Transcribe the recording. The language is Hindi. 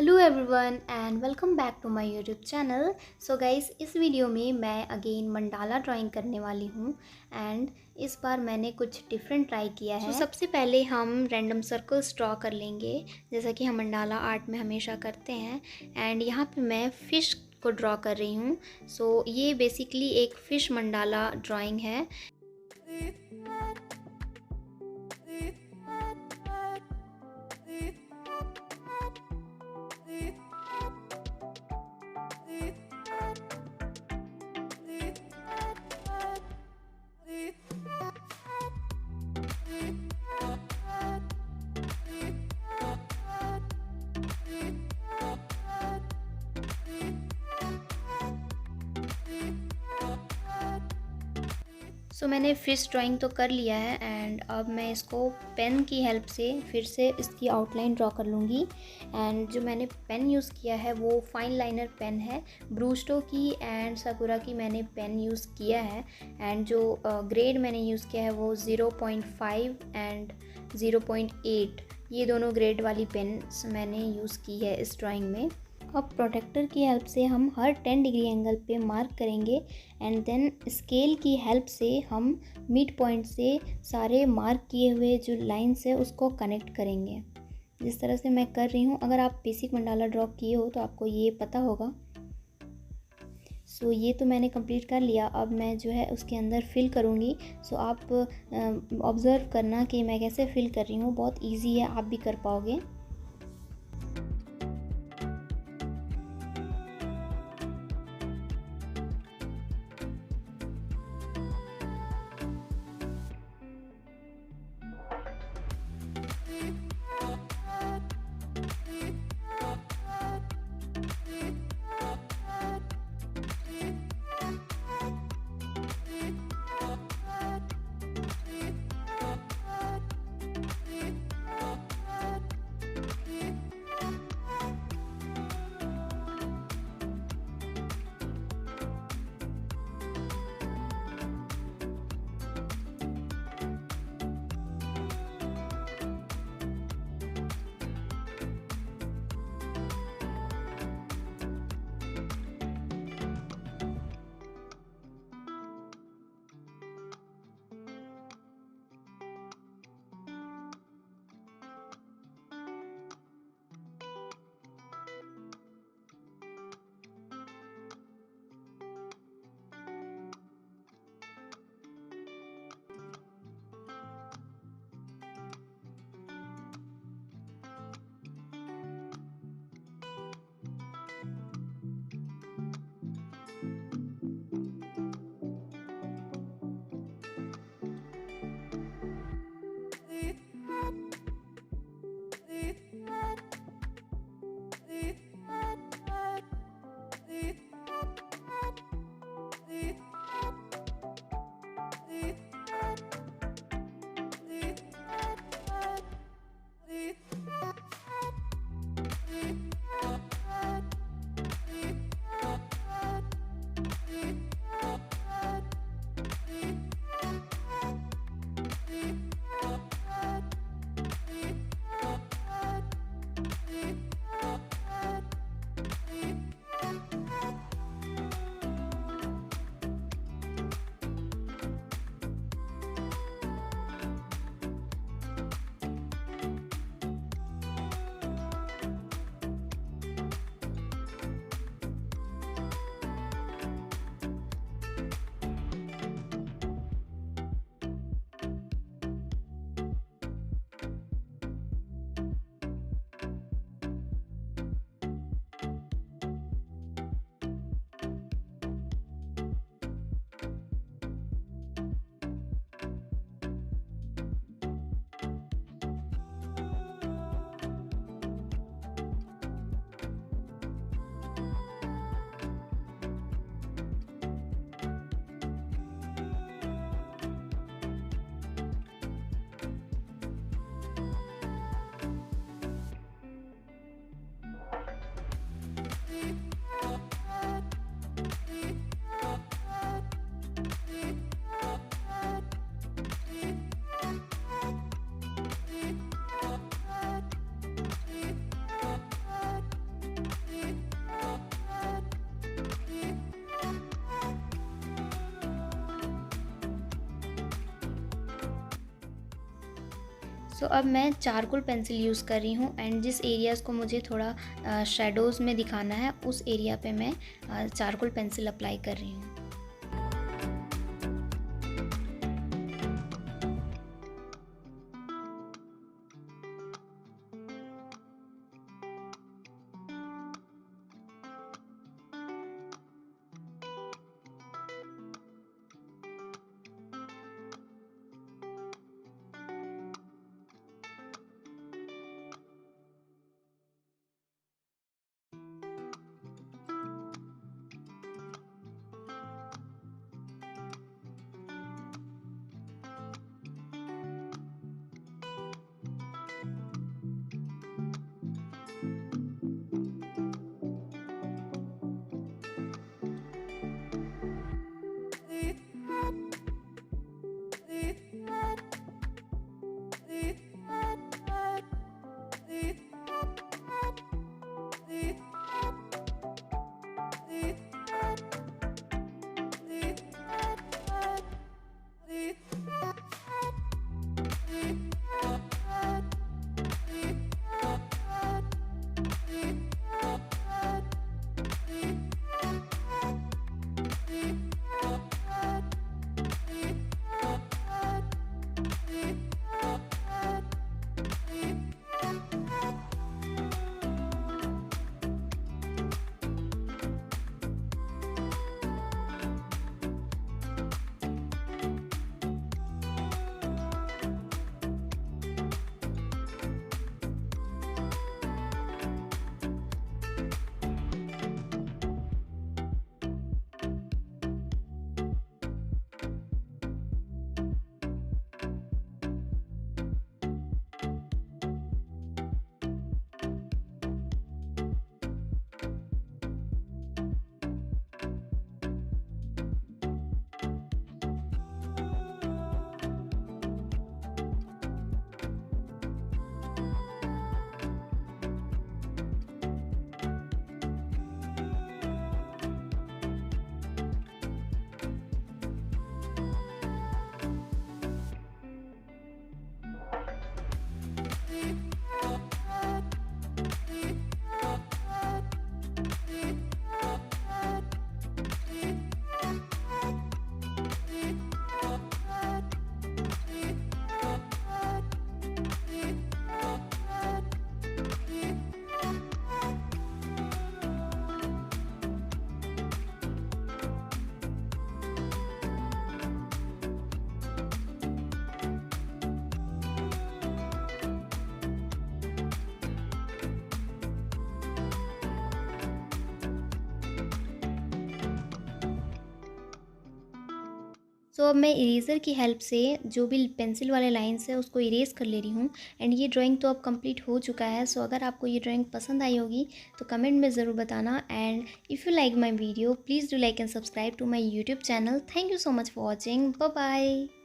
Hello everyone and welcome back to my YouTube channel. So guys, इस वीडियो में मैं अगेन मंडाला ड्राइंग करने वाली हूँ एंड इस बार मैंने कुछ डिफरेंट ट्राई किया है। सबसे पहले हम रैंडम सर्कल्स ड्रॉ कर लेंगे जैसा कि हम मंडाला आर्ट में हमेशा करते हैं। एंड यहाँ पे मैं फ़िश को ड्रॉ कर रही हूँ। सो ये बेसिकली एक फ़िश मंडाला ड्राइंग है। सो मैंने फ़िश ड्राइंग तो कर लिया है एंड अब मैं इसको पेन की हेल्प से फिर से इसकी आउटलाइन ड्रॉ कर लूँगी। एंड जो मैंने पेन यूज़ किया है वो फाइन लाइनर पेन है, ब्रूस्टो की एंड साकुरा की मैंने पेन यूज़ किया है। एंड जो ग्रेड मैंने यूज़ किया है वो 0.5 एंड 0.8, ये दोनों ग्रेड वाली पेन्स मैंने यूज़ की है इस ड्राइंग में। अब प्रोटेक्टर की हेल्प से हम हर 10 डिग्री एंगल पे मार्क करेंगे एंड देन स्केल की हेल्प से हम मिड पॉइंट से सारे मार्क किए हुए जो लाइन्स है उसको कनेक्ट करेंगे, जिस तरह से मैं कर रही हूँ। अगर आप बेसिक मंडाला ड्रॉ किए हो तो आपको ये पता होगा। सो ये तो मैंने कंप्लीट कर लिया। अब मैं जो है उसके अंदर फिल करूँगी। सो आप ऑब्ज़र्व करना कि मैं कैसे फिल कर रही हूँ, बहुत ईजी है, आप भी कर पाओगे। सो अब मैं चारकोल पेंसिल यूज़ कर रही हूँ एंड जिस एरियाज़ को मुझे थोड़ा शेडोज़ में दिखाना है उस एरिया पे मैं चारकोल पेंसिल अप्लाई कर रही हूँ। सो अब मैं इरेज़र की हेल्प से जो भी पेंसिल वाले लाइन्स है उसको इरेज़ कर ले रही हूँ एंड ये ड्राइंग तो अब कंप्लीट हो चुका है। सो अगर आपको ये ड्राइंग पसंद आई होगी तो कमेंट में ज़रूर बताना and if you like my video please do like and subscribe to my YouTube channel. Thank you so much for watching. Bye bye.